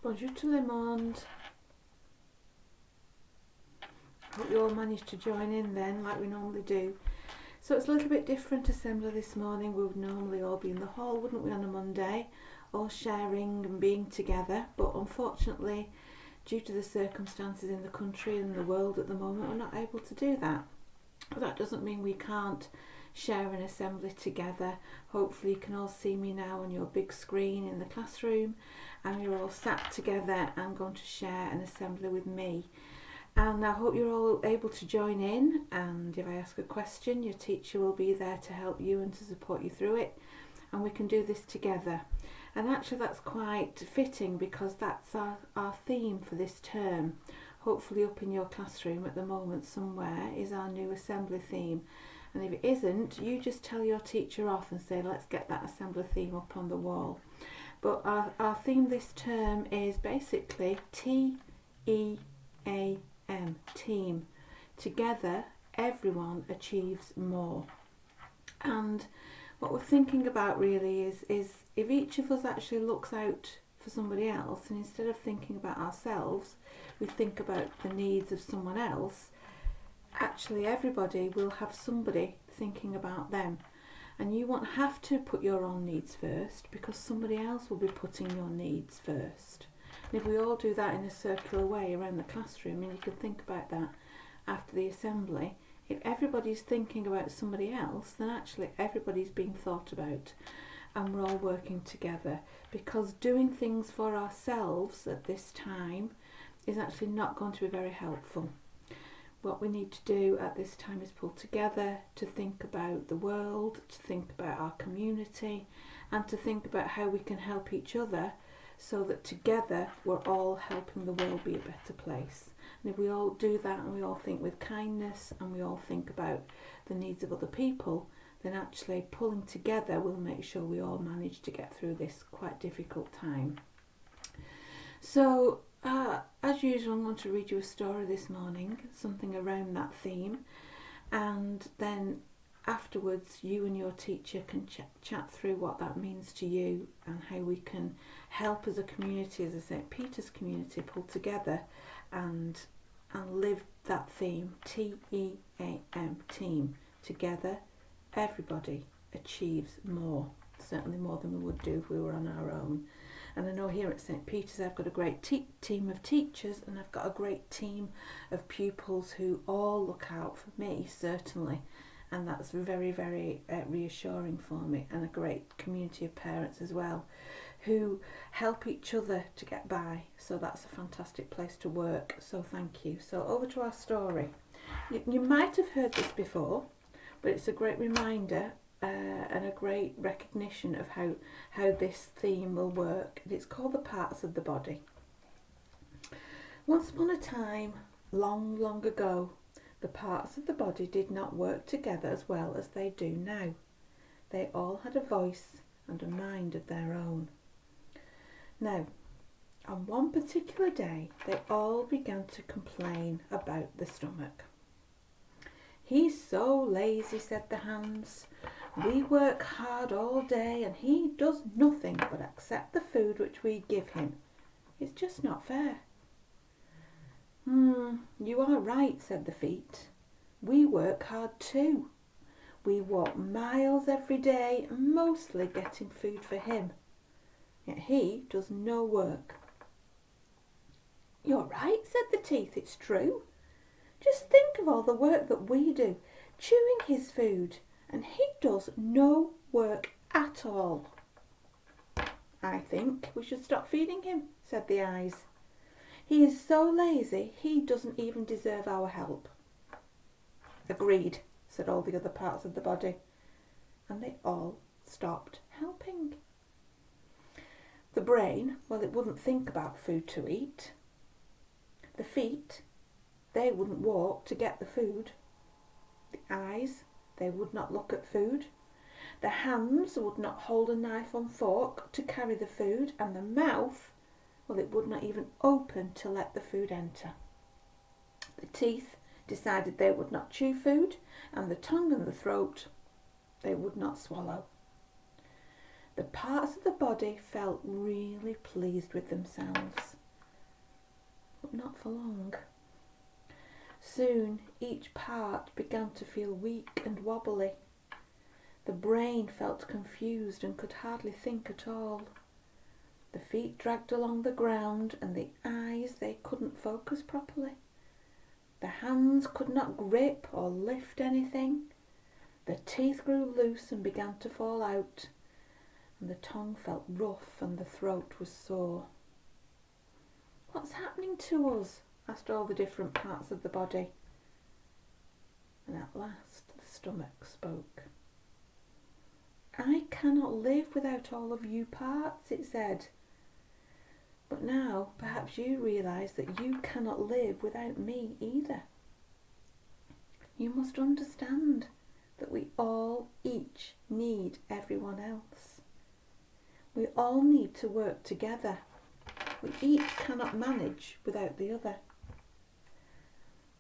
Bonjour tout le monde. Hope you all managed to join in then, like we normally do. So it's a little bit different assembly this morning. We would normally all be in the hall, wouldn't we, on a Monday, all sharing and being together. But unfortunately, due to the circumstances in the country and the world at the moment, we're not able to do that. But that doesn't mean we can't share an assembly together. Hopefully you can all see me now on your big screen in the classroom, and you're all sat together and going to share an assembly with me. And I hope you're all able to join in, and if I ask a question, your teacher will be there to help you and to support you through it, and we can do this together. And actually that's quite fitting because that's our theme for this term. Hopefully up in your classroom at the moment somewhere is our new assembly theme. And if it isn't, you just tell your teacher off and say, let's get that assembly theme up on the wall. But our theme this term is basically TEAM, team. Together, everyone achieves more. And what we're thinking about really is if each of us actually looks out for somebody else, and instead of thinking about ourselves, we think about the needs of someone else, actually everybody will have somebody thinking about them. And you won't have to put your own needs first because somebody else will be putting your needs first. And if we all do that in a circular way around the classroom, and you can think about that after the assembly, if everybody's thinking about somebody else, then actually everybody's being thought about, and we're all working together, because doing things for ourselves at this time is actually not going to be very helpful. What we need to do at this time is pull together to think about the world, to think about our community, and to think about how we can help each other so that together we're all helping the world be a better place. And if we all do that and we all think with kindness and we all think about the needs of other people, then actually pulling together will make sure we all manage to get through this quite difficult time. So as usual, I'm going to read you a story this morning, something around that theme, and then afterwards you and your teacher can chat through what that means to you and how we can help as a community, as a St. Peter's community, pull together and live that theme, TEAM, team. Together, everybody achieves more, certainly more than we would do if we were on our own. And I know here at St. Peter's I've got a great team of teachers, and I've got a great team of pupils who all look out for me, certainly. And that's very, very reassuring for me, and a great community of parents as well who help each other to get by. So that's a fantastic place to work. So thank you. So over to our story. You might have heard this before, but it's a great reminder and a great recognition of how this theme will work. And it's called The Parts of the Body. Once upon a time, long, long ago, the parts of the body did not work together as well as they do now. They all had a voice and a mind of their own. Now, on one particular day, they all began to complain about the stomach. "He's so lazy," said the hands. "We work hard all day and he does nothing but accept the food which we give him. It's just not fair." "You are right," said the feet. "We work hard too. We walk miles every day, mostly getting food for him. Yet he does no work." "You're right," said the teeth. "It's true. Just think of all the work that we do, chewing his food, and he does no work at all." "I think we should stop feeding him," said the eyes. "He is so lazy, he doesn't even deserve our help." "Agreed," said all the other parts of the body, and they all stopped helping. The brain, well, it wouldn't think about food to eat. The feet, they wouldn't walk to get the food. The eyes, they would not look at food. The hands would not hold a knife and fork to carry the food, and the mouth, well, it would not even open to let the food enter. The teeth decided they would not chew food, and the tongue and the throat, they would not swallow. The parts of the body felt really pleased with themselves. but not for long. Soon each part began to feel weak and wobbly. The brain felt confused and could hardly think at all. The feet dragged along the ground, and the eyes, they couldn't focus properly. The hands could not grip or lift anything. The teeth grew loose and began to fall out, and the tongue felt rough and the throat was sore. "What's happening to us?" asked all the different parts of the body. And at last the stomach spoke. "I cannot live without all of you parts," it said. "But now perhaps you realise that you cannot live without me either. You must understand that we all each need everyone else. We all need to work together. We each cannot manage without the other."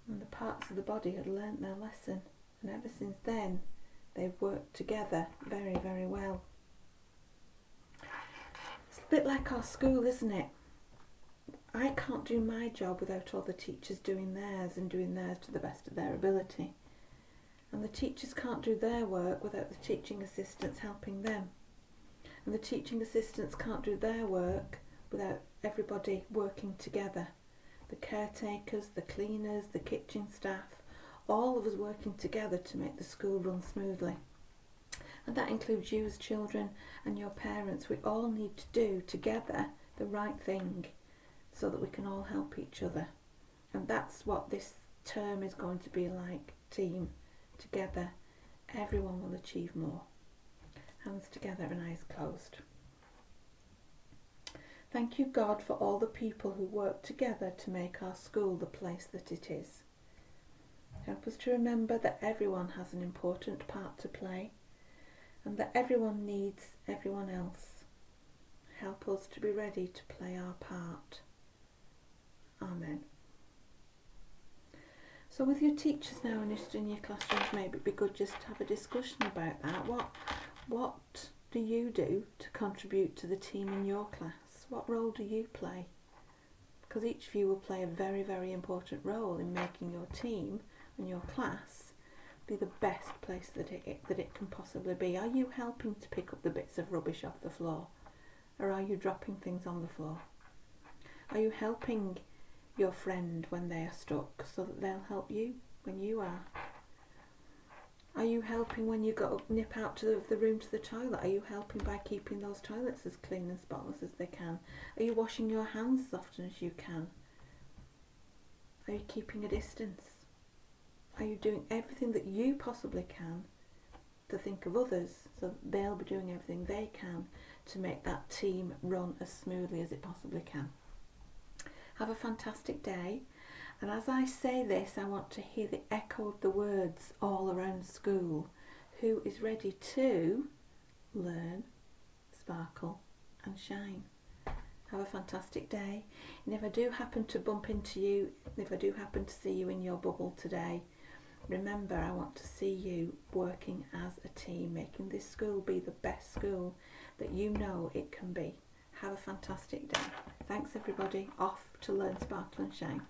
And the parts of the body had learnt their lesson, and ever since then they've worked together very, very well. It's a bit like our school, isn't it? I can't do my job without all the teachers doing theirs and doing theirs to the best of their ability. And the teachers can't do their work without the teaching assistants helping them. And the teaching assistants can't do their work without everybody working together. The caretakers, the cleaners, the kitchen staff, all of us working together to make the school run smoothly. And that includes you as children and your parents. We all need to do together the right thing so that we can all help each other. And that's what this term is going to be like. Team, together, everyone will achieve more. Hands together and eyes closed. Thank you, God, for all the people who work together to make our school the place that it is. Help us to remember that everyone has an important part to play and that everyone needs everyone else. Help us to be ready to play our part. Amen. So with your teachers now and in your classrooms, maybe it'd be good just to have a discussion about that. What do you do to contribute to the team in your class? What role do you play? Because each of you will play a very, very important role in making your team and your class be the best place that it can possibly be. Are you helping to pick up the bits of rubbish off the floor? Or are you dropping things on the floor? Are you helping your friend when they are stuck so that they'll help you when you are? Are you helping when you go nip out to the room to the toilet? Are you helping by keeping those toilets as clean and spotless as they can? Are you washing your hands as often as you can? Are you keeping a distance? Are you doing everything that you possibly can to think of others so that they'll be doing everything they can to make that team run as smoothly as it possibly can? Have a fantastic day. And as I say this, I want to hear the echo of the words all around school. Who is ready to learn, sparkle and shine? Have a fantastic day. And if I do happen to bump into you, if I do happen to see you in your bubble today, remember, I want to see you working as a team, making this school be the best school that you know it can be. Have a fantastic day. Thanks everybody. Off to learn, sparkle and shine.